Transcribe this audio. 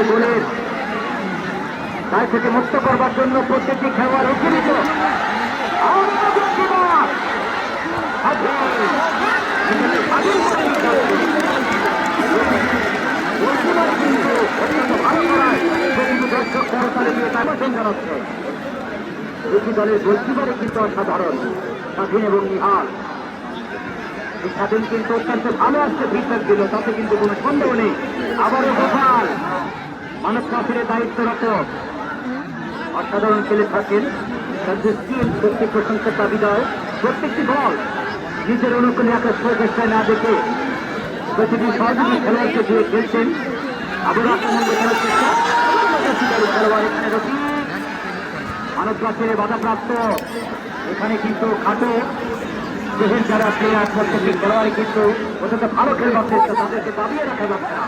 গোলের দায় থেকে মুক্ত করবার জন্য প্রত্যেকটি খেলোয়াড় উজ্জীবিত। দুটি দলের গোলকিপারে কিন্তু অসাধারণ স্বাধীন এবং নিহাল। এই স্বাধীন কিন্তু অত্যন্ত ভালো আসছে, ফিডব্যাক দিল, তাতে কিন্তু কোনো সন্দেহ নেই। আবারও গোপাল মানব কাফিরের দায়িত্বরত অসাধারণ খেলে থাকেন। সত্যি প্রশংসার দাবিদার। প্রত্যেকটি বল নিজের অনুকূলে একটা প্রচেষ্টায় না দেখে প্রতিটি সহযোগী খেলোয়াড়কে দিয়ে খেলছেন। আবারও আক্রমণ করার চেষ্টা খেলোয়াড় এখানে রফিক মানব কাফিরে বাধাপ্রাপ্ত। এখানে কিন্তু খাটো দেহের যারা প্লেয়ার প্রত্যেকটি খেলোয়াড় কিন্তু অত্যন্ত ভালো খেলবার চেষ্টা, তাদেরকে দাবিয়ে রাখা যাচ্ছে না।